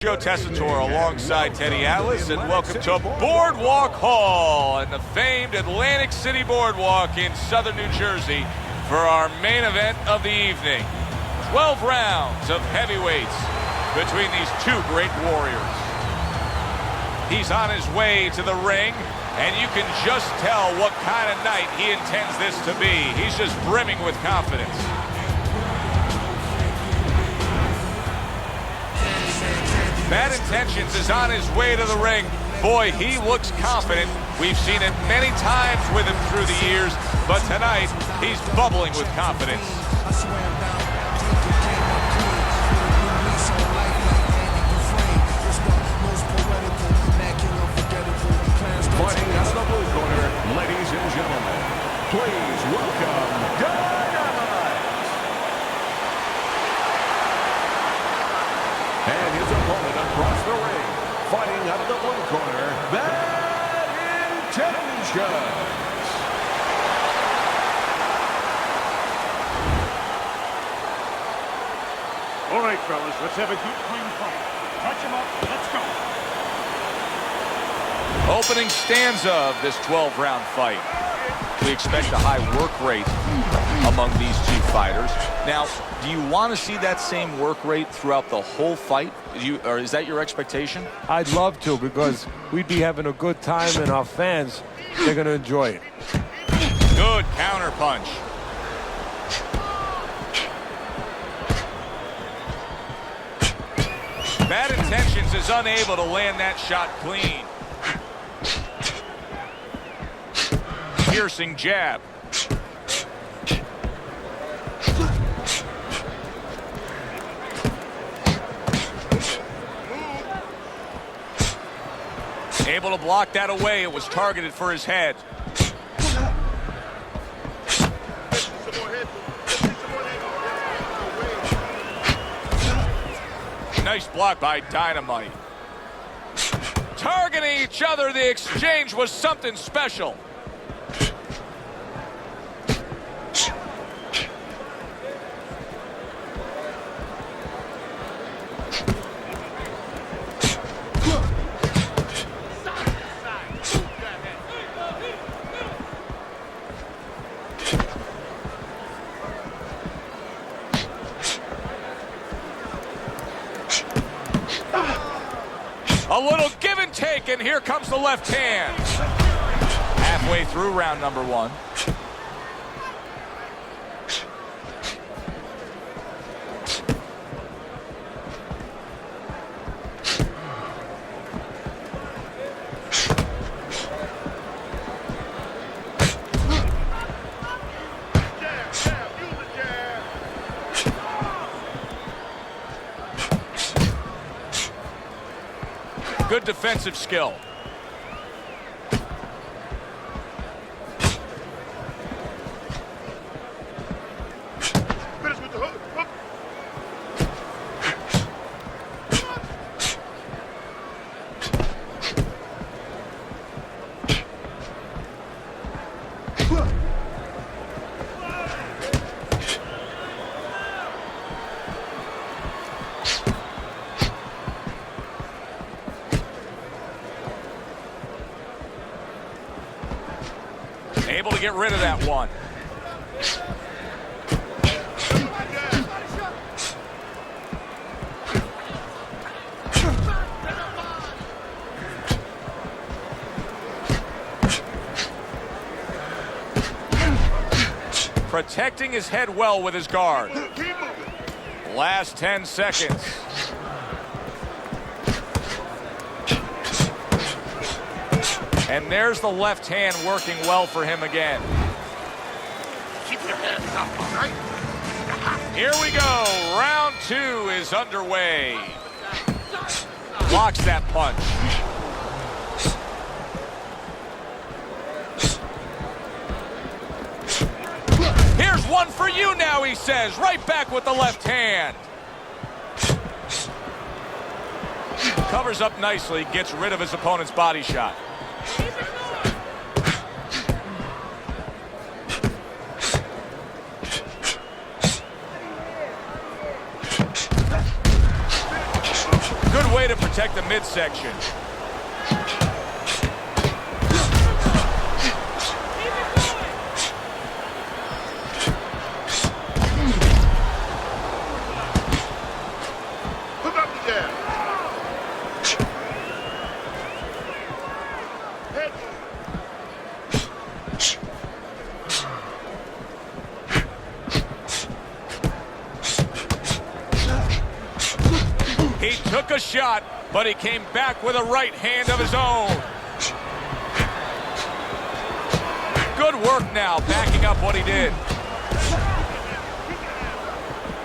Joe Tessitore alongside Teddy Atlas, and welcome to Boardwalk Hall and the famed Atlantic City Boardwalk in southern New Jersey for our main event of the evening. 12 rounds of heavyweights between these two great warriors. He's on his way to the ring, and you can just tell what kind of night he intends this to be. He's just brimming with confidence. Bad Intentions is on his way to the ring. Boy, he looks confident. We've seen it many times with him through the years, but tonight, he's bubbling with confidence. Fighting out of the blue corner, ladies and gentlemen, please welcome Danny. And his opponent across the ring, fighting out of the blue corner, Bad Intentions. All right, fellas, let's have a good, clean fight. Touch him up, let's go. Opening stanza of this 12-round fight. We expect a high work rate among these two fighters. Now, do you want to see that same work rate throughout the whole fight? Or is that your expectation? I'd love to, because we'd be having a good time, and our fans, they're going to enjoy it. Good counter punch. Bad Intentions is unable to land that shot clean. Piercing jab. Able to block that away. It was targeted for his head. Nice block by Dynamite. Targeting each other, the exchange was something special. A little give and take, and here comes the left hand. Halfway through round number one. Good defensive skill. Finish with the hook. Able to get rid of that one. Protecting his head well with his guard. Last 10 seconds. And there's the left hand working well for him again. Keep your hands up, all right? Here we go. Round two is underway. Blocks that punch. Here's one for you now, he says. Right back with the left hand. Covers up nicely, gets rid of his opponent's body shot. Good way to protect the midsection. He took a shot, but he came back with a right hand of his own. Good work now, backing up what he did.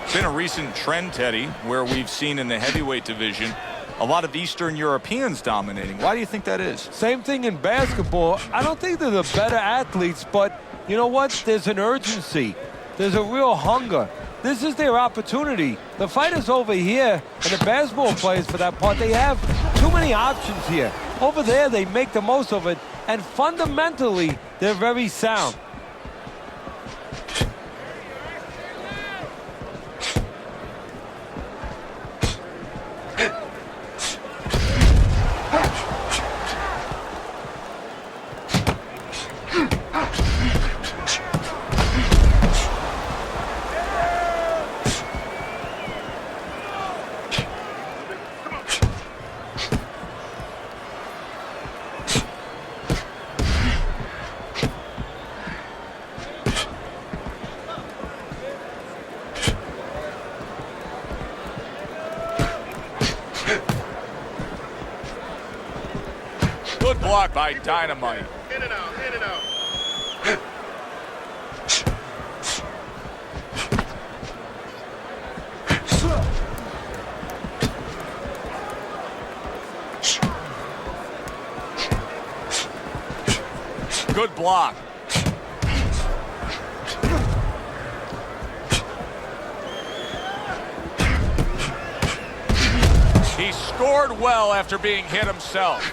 It's been a recent trend, Teddy, where we've seen in the heavyweight division a lot of Eastern Europeans dominating. Why do you think that is? Same thing in basketball. I don't think they're the better athletes, but you know what? There's an urgency. There's a real hunger. This is their opportunity. The fight is over here, and the basketball players, for that part, they have too many options here. Over there, they make the most of it, and fundamentally, they're very sound. Good block by Dynamite. In and out, in and out. Good block. He scored well after being hit himself.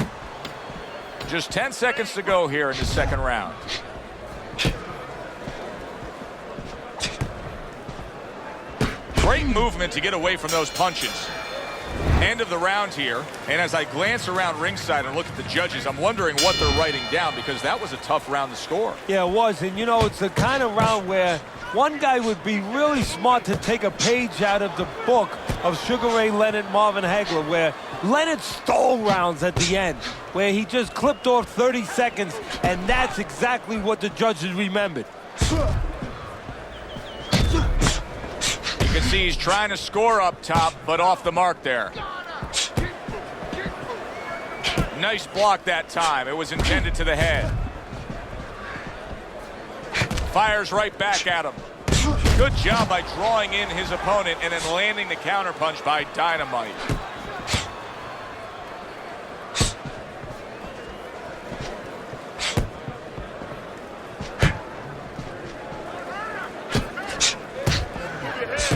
Just 10 seconds to go here in the second round. Great movement to get away from those punches. End of the round here, and as I glance around ringside and look at the judges, I'm wondering what they're writing down, because that was a tough round to score. Yeah, it was, and you know, it's the kind of round where one guy would be really smart to take a page out of the book of Sugar Ray Leonard, Marvin Hagler, where Leonard stole rounds at the end, where he just clipped off 30 seconds, and that's exactly what the judges remembered. You can see he's trying to score up top, but off the mark there. Nice block that time. It was intended to the head. Fires right back at him. Good job by drawing in his opponent and then landing the counterpunch by Dynamite.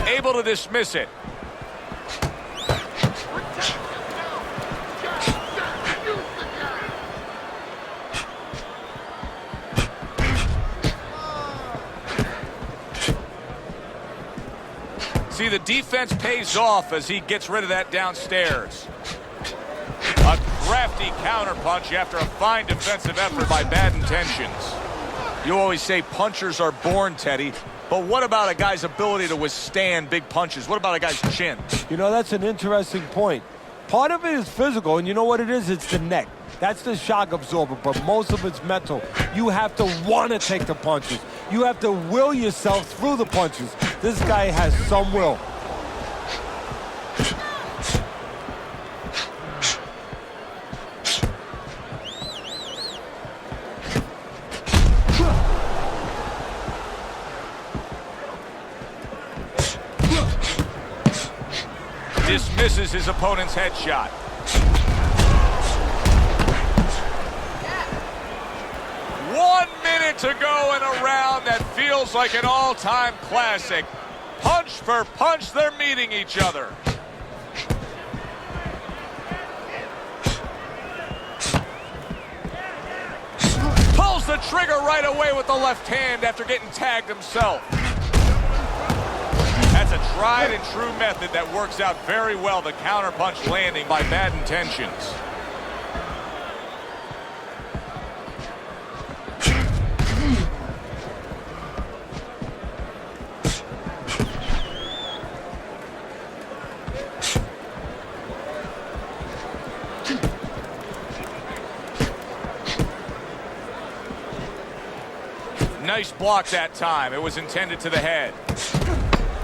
Able to dismiss it. See, the defense pays off as he gets rid of that downstairs. A crafty counterpunch after a fine defensive effort by bad intentions. You always say punchers are born, Teddy. But what about a guy's ability to withstand big punches? What about a guy's chin? You know, that's an interesting point. Part of it is physical, and you know what it is? It's the neck. That's the shock absorber, but most of it's mental. You have to want to take the punches. You have to will yourself through the punches. This guy has some will. Dismisses his opponent's headshot. One minute to go in a round that feels like an all-time classic. Punch for punch, they're meeting each other. Pulls the trigger right away with the left hand after getting tagged himself. That's a tried and true method that works out very well. The counterpunch landing by Bad Intentions. Nice block that time. It was intended to the head.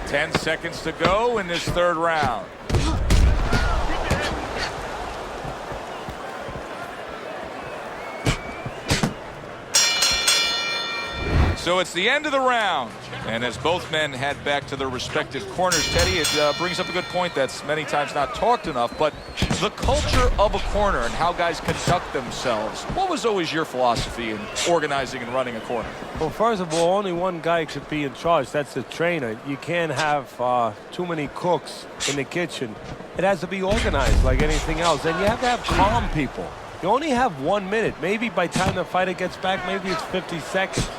10 seconds to go in this third round. So it's the end of the round. And as both men head back to their respective corners, Teddy, it brings up a good point that's many times not talked enough, but the culture of a corner and how guys conduct themselves. What was always your philosophy in organizing and running a corner? Well, first of all, only one guy could be in charge. That's the trainer. You can't have too many cooks in the kitchen. It has to be organized like anything else. And you have to have calm people. You only have 1 minute. Maybe by the time the fighter gets back, maybe it's 50 seconds.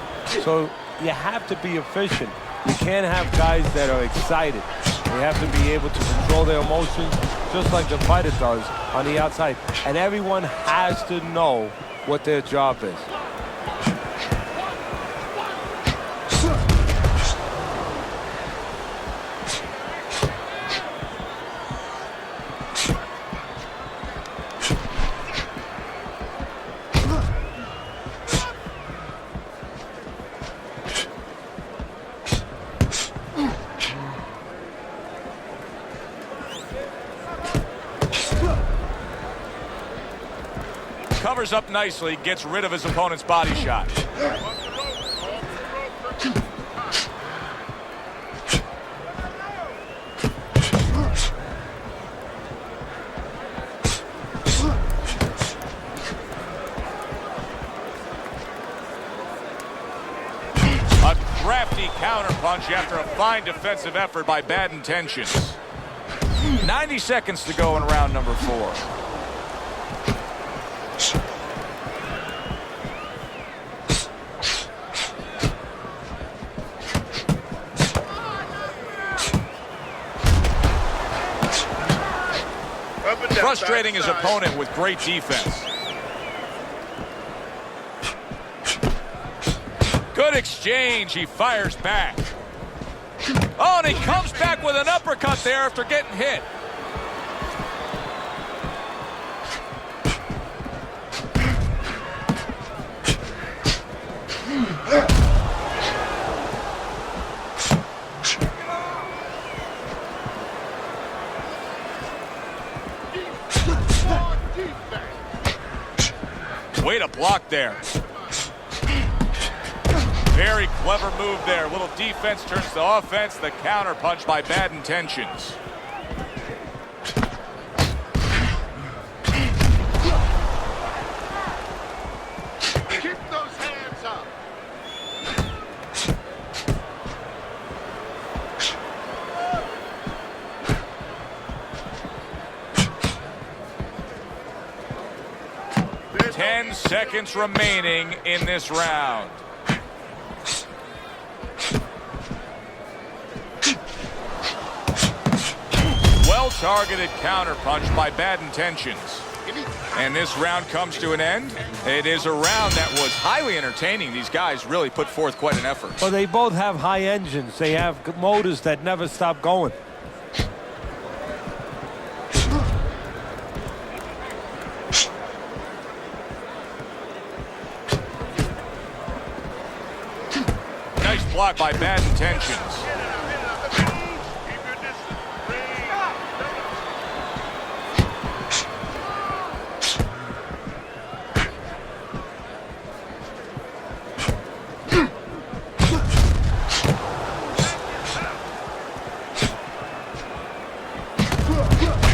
So you have to be efficient. You can't have guys that are excited. They have to be able to control their emotions just like the fighter does on the outside. And everyone has to know what their job is. Covers up nicely, gets rid of his opponent's body shot. A crafty counterpunch after a fine defensive effort by Bad Intentions. 90 seconds to go in round number 4. Frustrating his opponent with great defense. Good exchange. He fires back. Oh, and he comes back with an uppercut there after getting hit. Way to block there. Very clever move there. Little defense turns to offense. The counter punch by Bad Intentions. Keep those hands up. There's 10 seconds remaining in this round. Well-targeted counterpunch by Bad Intentions. And this round comes to an end. It is a round that was highly entertaining. These guys really put forth quite an effort. Well, they both have high engines. They have motors that never stop going. Nice block by Bad Intentions.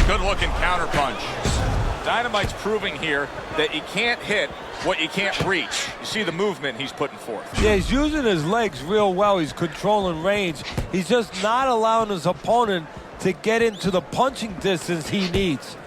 Good-looking counterpunch. Dynamite's proving here that you can't hit what you can't reach. You see the movement he's putting forth. Yeah, he's using his legs real well. He's controlling range. He's just not allowing his opponent to get into the punching distance he needs.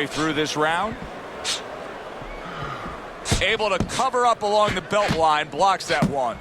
halfway through this round. Able to cover up along the belt line, blocks that one.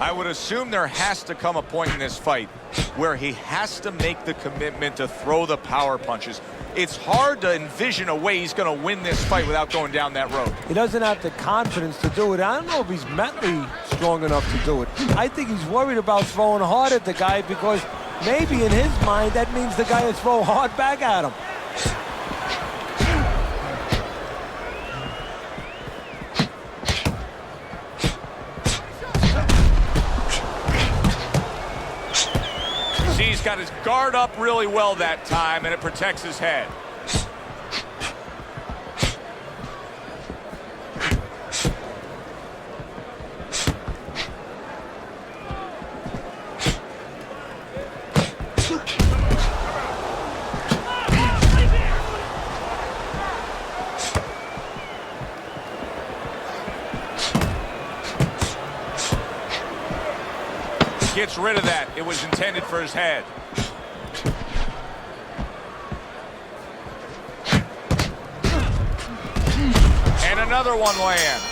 I would assume there has to come a point in this fight where he has to make the commitment to throw the power punches. It's hard to envision a way he's going to win this fight without going down that road. He doesn't have the confidence to do it. I don't know if he's mentally strong enough to do it. I think he's worried about throwing hard at the guy because maybe in his mind that means the guy will throw hard back at him. He's got his guard up really well that time, and it protects his head. Gets rid of that. It was intended for his head. And another one lands.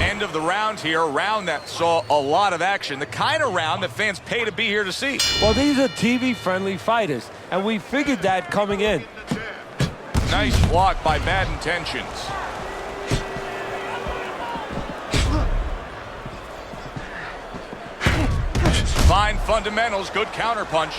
End of the round here, a round that saw a lot of action. The kind of round that fans pay to be here to see. Well, these are TV-friendly fighters, and we figured that coming in. Nice block by Bad Intentions. Fine fundamentals, good counterpunch.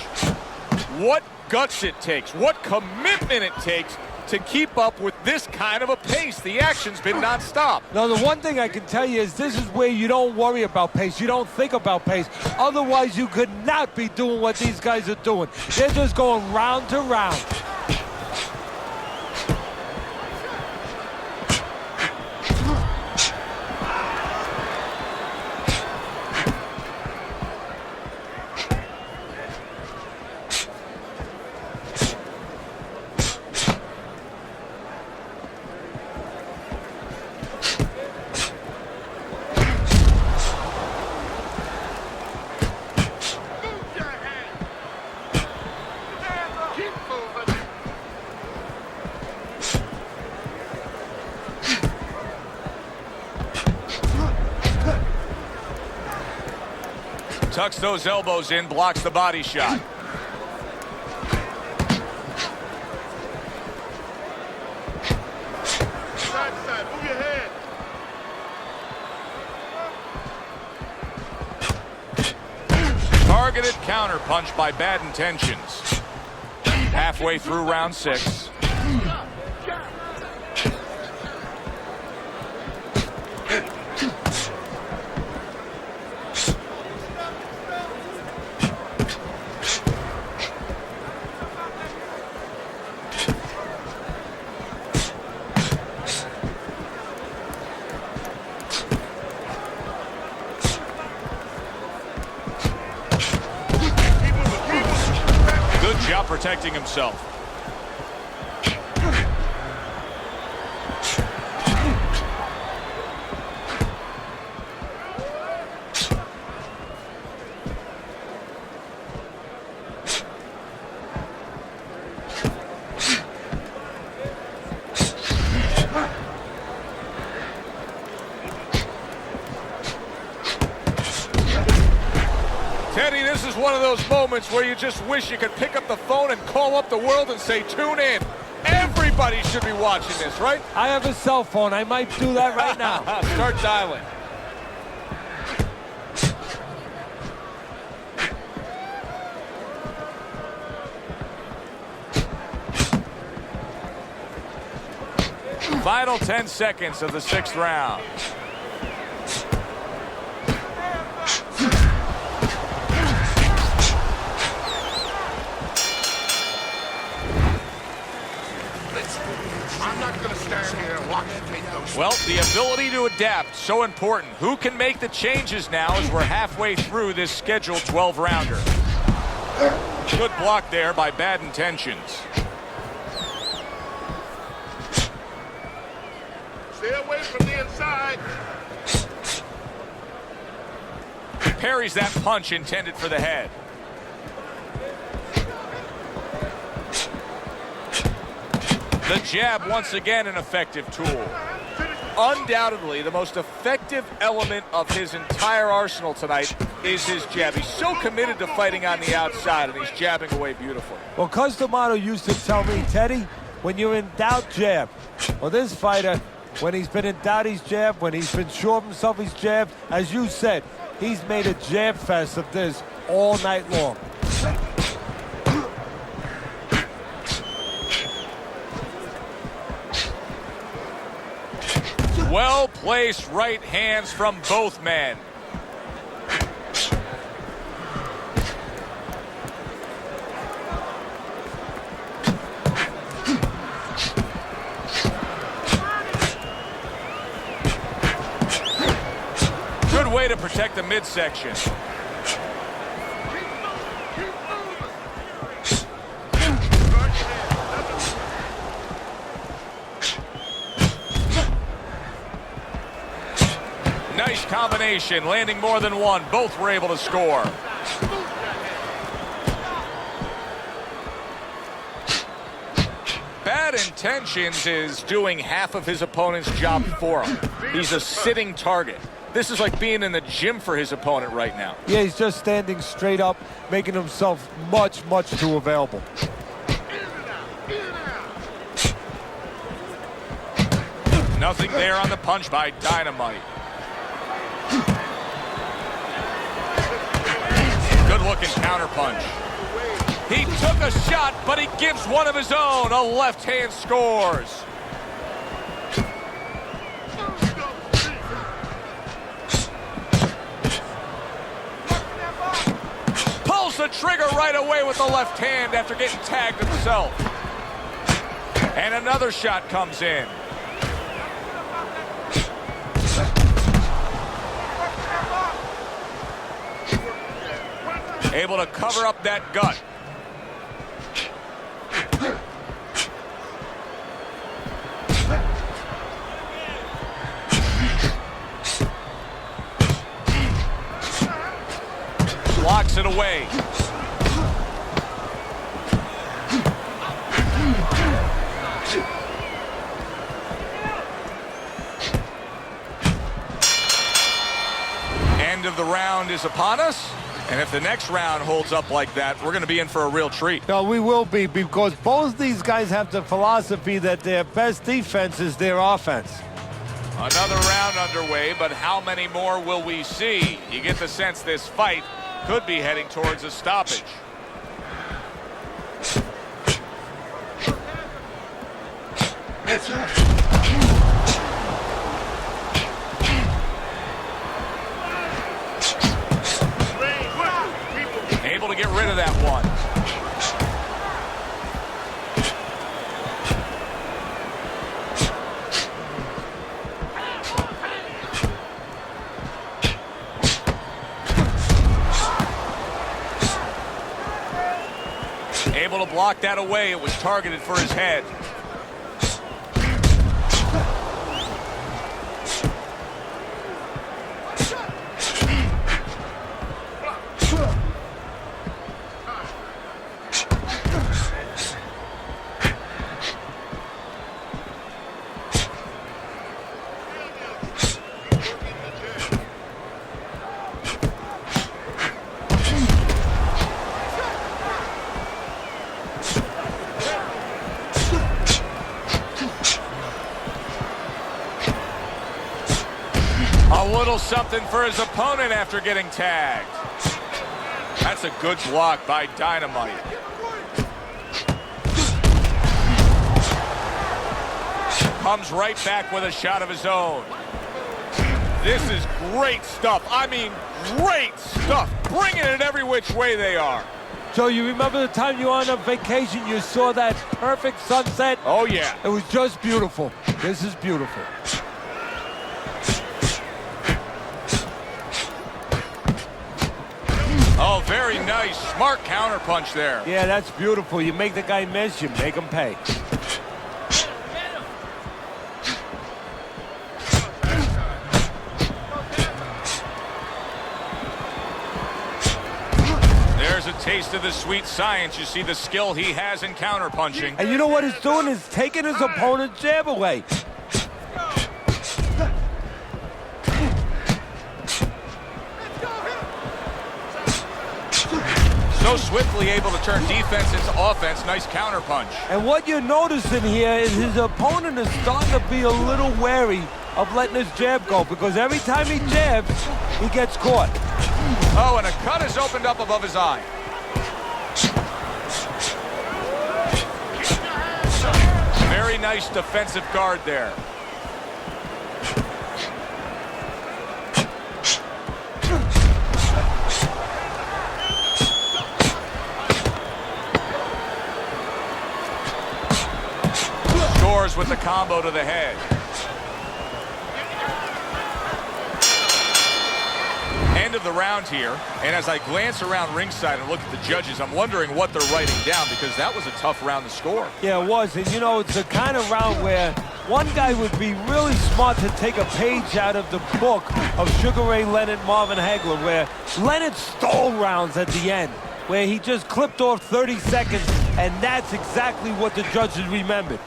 What guts it takes, what commitment it takes to keep up with this kind of a pace. The action's been nonstop. Now, the one thing I can tell you is this is where you don't worry about pace. You don't think about pace. Otherwise, you could not be doing what these guys are doing. They're just going round to round. Tucks those elbows in, blocks the body shot. Move your head. Targeted counterpunch by Bad Intentions. Halfway through round 6. Job protecting himself. Teddy, this is one of those moments where you just wish you could pick up the phone and call up the world and say, tune in. Everybody should be watching this, right? I have a cell phone. I might do that right now. Start dialing. Final 10 seconds of the 6th round. Well, the ability to adapt, so important. Who can make the changes now as we're halfway through this scheduled 12-rounder? Good block there by Bad Intentions. Stay away from the inside. Parries that punch intended for the head. The jab, once again, an effective tool. Undoubtedly, the most effective element of his entire arsenal tonight is his jab. He's so committed to fighting on the outside, and he's jabbing away beautifully. Well, Cus D'Amato used to tell me, Teddy, when you're in doubt, jab. Well, this fighter, when he's been in doubt, he's jabbed. When he's been sure of himself, he's jabbed. As you said, he's made a jab fest of this all night long. Well-placed right hands from both men. Good way to protect the midsection. Nice combination, landing more than one. Both were able to score. Bad Intentions is doing half of his opponent's job for him. He's a sitting target. This is like being in the gym for his opponent right now. Yeah, he's just standing straight up, making himself much, much too available. Nothing there on the punch by Dynamite. Good looking counter punch. He took a shot, but he gives one of his own. A left hand scores. Pulls the trigger right away with the left hand after getting tagged himself. And another shot comes in. Able to cover up that gut. Blocks it away. End of the round is upon us. And if the next round holds up like that, we're going to be in for a real treat. No, we will be, because both these guys have the philosophy that their best defense is their offense. Another round underway, but how many more will we see? You get the sense this fight could be heading towards a stoppage. Able to get rid of that one. Able to block that away. It was targeted for his head. A little something for his opponent after getting tagged. That's a good block by Dynamite. Comes right back with a shot of his own. This is great stuff. I mean, great stuff. Bringing it every which way they are. So you remember the time you were on a vacation, you saw that perfect sunset? Oh, yeah. It was just beautiful. This is beautiful. Oh, very nice. Smart counterpunch there. Yeah, that's beautiful. You make the guy miss, you make him pay. taste of the sweet science. You see the skill he has in counterpunching. And you know what he's doing is taking his opponent's jab away. So swiftly able to turn defense into offense. Nice counterpunch. And what you're noticing here is his opponent is starting to be a little wary of letting his jab go, because every time he jabs, he gets caught. Oh, and a cut is opened up above his eye. Very nice defensive guard there. Scores with the combo to the head. End of the round here, and as I glance around ringside and look at the judges, I'm wondering what they're writing down, because that was a tough round to score. Yeah, it was. And you know, it's the kind of round where one guy would be really smart to take a page out of the book of Sugar Ray Leonard, Marvin Hagler, where Leonard stole rounds at the end, where he just clipped off 30 seconds, and that's exactly what the judges remembered.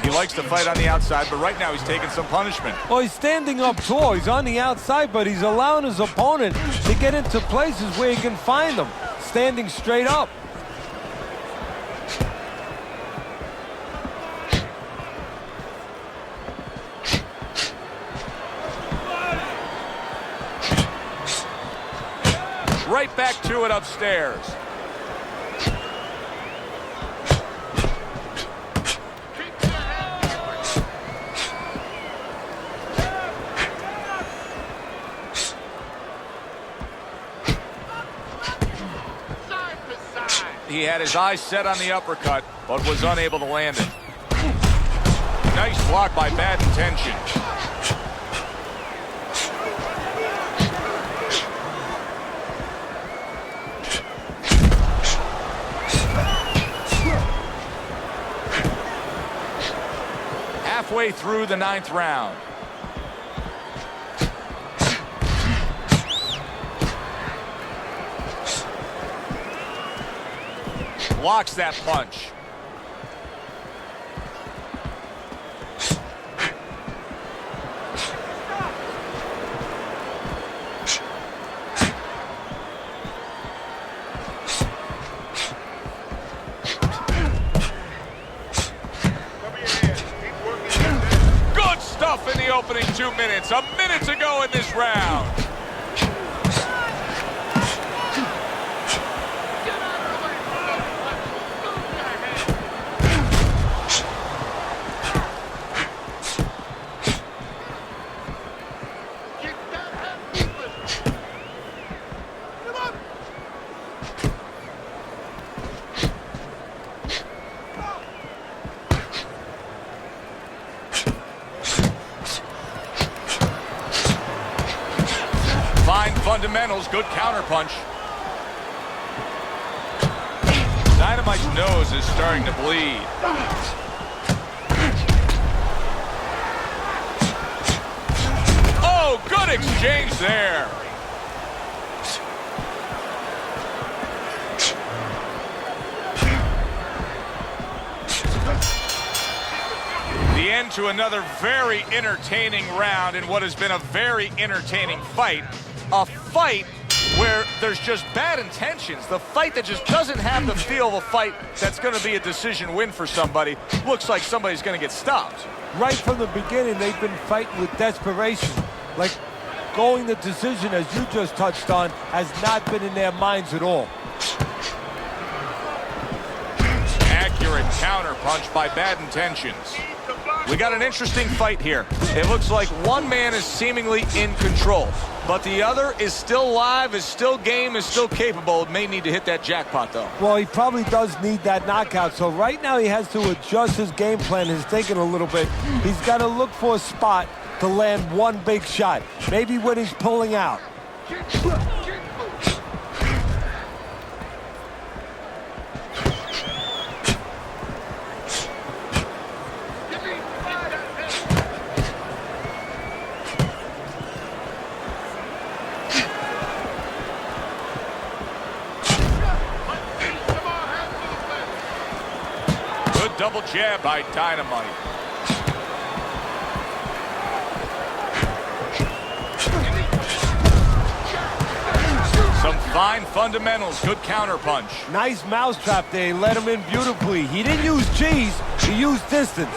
He likes to fight on the outside, but right now he's taking some punishment. Well, he's standing up tall. He's on the outside, but he's allowing his opponent to get into places where he can find them, standing straight up. Right back to it upstairs. He had his eyes set on the uppercut, but was unable to land it. Nice block by Bad Intention. Halfway through the 9th round. Blocks that punch. Good stuff in the opening 2 minutes. A minute to go in this round. Fine fundamentals, good counterpunch. Dynamite's nose is starting to bleed. Oh, good exchange there. The end to another very entertaining round in what has been a very entertaining fight. A fight where there's just bad intentions. The fight that just doesn't have the feel of a fight that's going to be a decision win for somebody. Looks like somebody's going to get stopped. Right from the beginning, they've been fighting with desperation. Like, going the decision, as you just touched on, has not been in their minds at all. Accurate counterpunch by Bad Intentions. We got an interesting fight here. It looks like one man is seemingly in control, but the other is still live, is still game, is still capable. May need to hit that jackpot, though. Well, he probably does need that knockout. So right now he has to adjust his game plan, his thinking a little bit. He's got to look for a spot to land one big shot. Maybe when he's pulling out. double jab by Dynamite. Some fine fundamentals, good counterpunch. Nice mousetrap there, he let him in beautifully. He didn't use cheese, he used distance.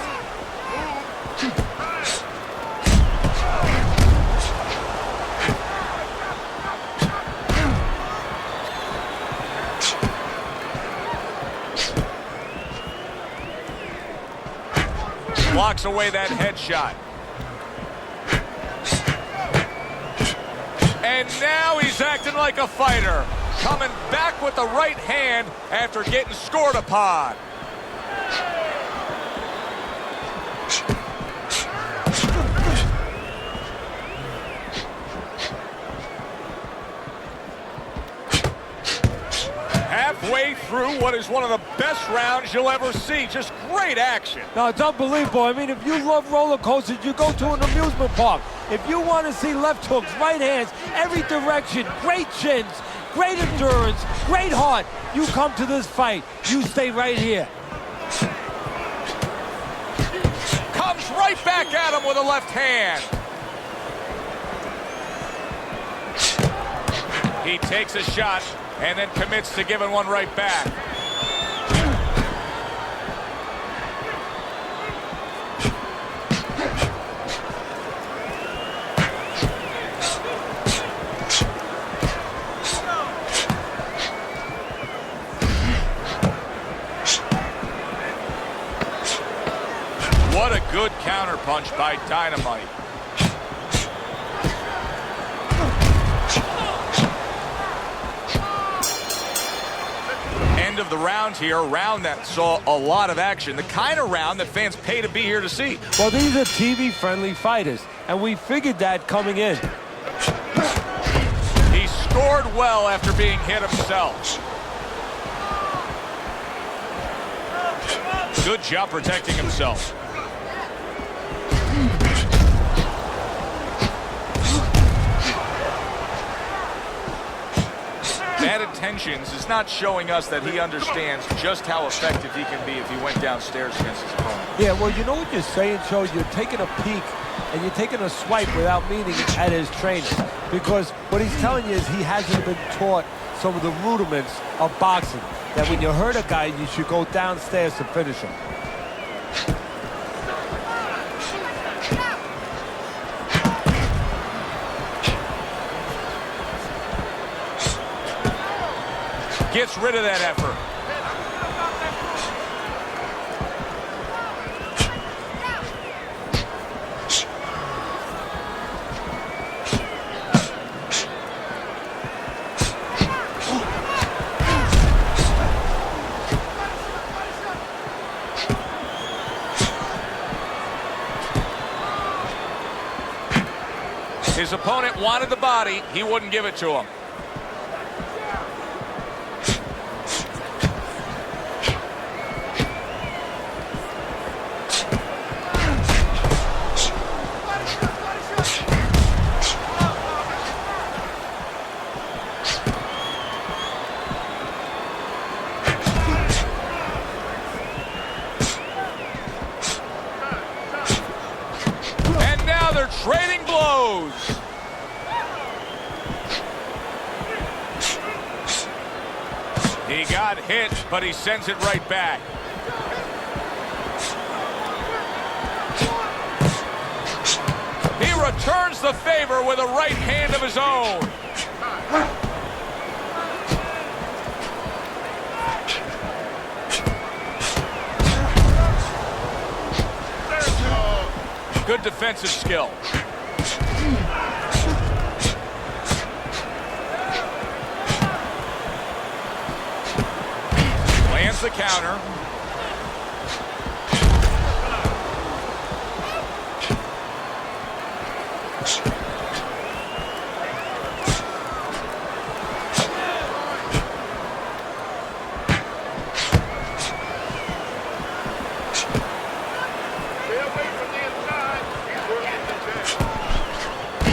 Blocks away that headshot. And now he's acting like a fighter. Coming back with the right hand after getting scored upon. Halfway through what is one of the best rounds you'll ever see. Just great action. No, it's unbelievable. I mean, if you love roller coasters, you go to an amusement park. If you want to see left hooks, right hands, every direction, great chins, great endurance, great heart, you come to this fight. You stay right here. Comes right back at him with a left hand. He takes a shot and then commits to giving one right back. What a good counterpunch by Dynamite. End of the round here, a round that saw a lot of action, the kind of round that fans pay to be here to see. Well, these are TV-friendly fighters, and we figured that coming in. He scored well after being hit himself. Good job protecting himself. Bad intentions is not showing us that he understands just how effective he can be if he went downstairs against his opponent. Yeah, well, you know what you're saying, Joe? You're taking a peek and you're taking a swipe without meaning at his trainer. Because what he's telling you is he hasn't been taught some of the rudiments of boxing. That when you hurt a guy, you should go downstairs to finish him. Gets rid of that effort. His opponent wanted the body. He wouldn't give it to him. Trading blows. He got hit, but he sends it right back. He returns the favor with a right hand of his own. Good defensive skill. Lands the counter.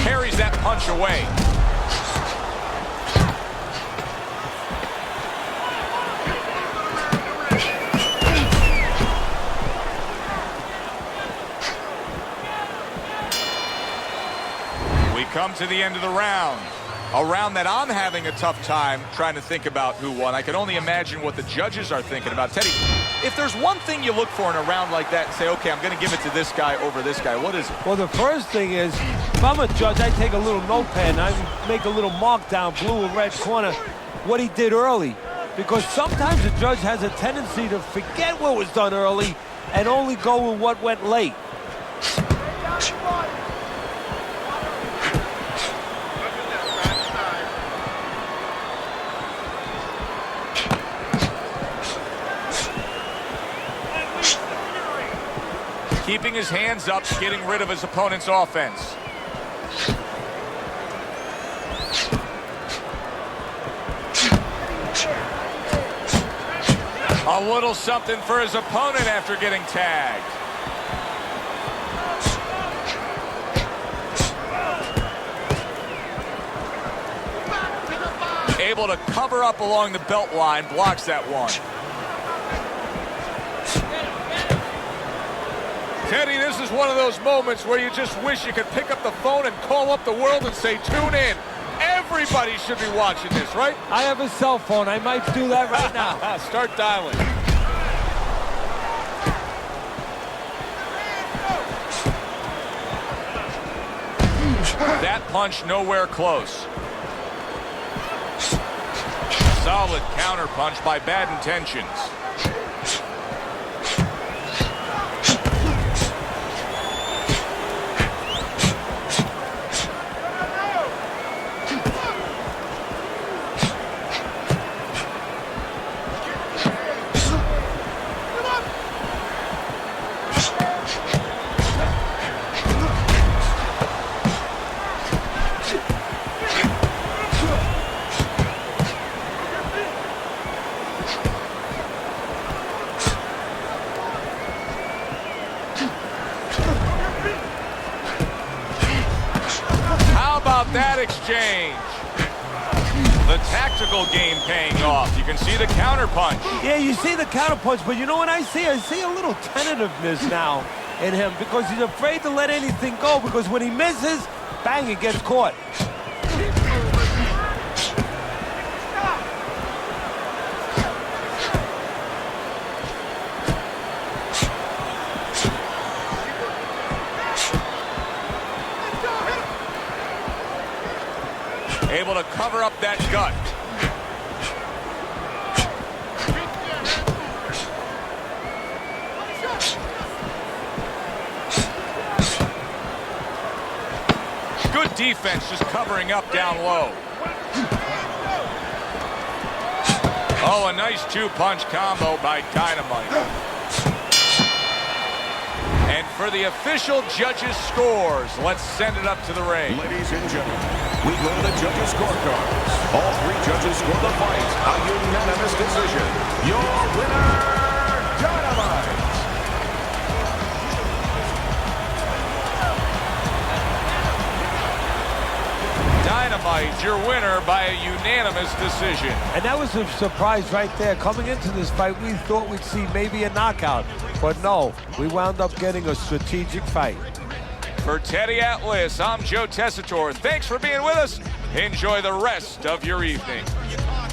Carries that punch away. come to the end of the round. A round that I'm having a tough time trying to think about who won. I can only imagine what the judges are thinking about. Teddy, if there's one thing you look for in a round like that and say, okay, I'm going to give it to this guy over this guy, what is it? Well, the first thing is, if I'm a judge, I take a little notepad and I make a little mark down, blue or red corner, what he did early. Because sometimes the judge has a tendency to forget what was done early and only go with what went late. Keeping his hands up, getting rid of his opponent's offense. A little something for his opponent after getting tagged. Able to cover up along the belt line, blocks that one. Teddy, this is one of those moments where you just wish you could pick up the phone and call up the world and say, tune in. Everybody should be watching this, right? I have a cell phone. I might do that right now. Start dialing. That punch nowhere close. Solid counter punch by Bad Intentions. That exchange. The tactical game paying off. You can see the counter punch. Yeah, you see the counter punch, but you know what I see? I see a little tentativeness now in him because he's afraid to let anything go because when he misses, bang, it gets caught. Able to cover up that gut. Good defense, just covering up down low. Oh, a nice two-punch combo by Dynamite. And for the official judges' scores, let's send it up to the ring. Ladies and gentlemen, we go to the judges' scorecards. All three judges score the fight. A unanimous decision. Your winner, Dynamite. Dynamite, your winner by a unanimous decision. And that was a surprise right there. Coming into this fight, we thought we'd see maybe a knockout. But no, we wound up getting a strategic fight. For Teddy Atlas, I'm Joe Tessitore. Thanks for being with us. Enjoy the rest of your evening.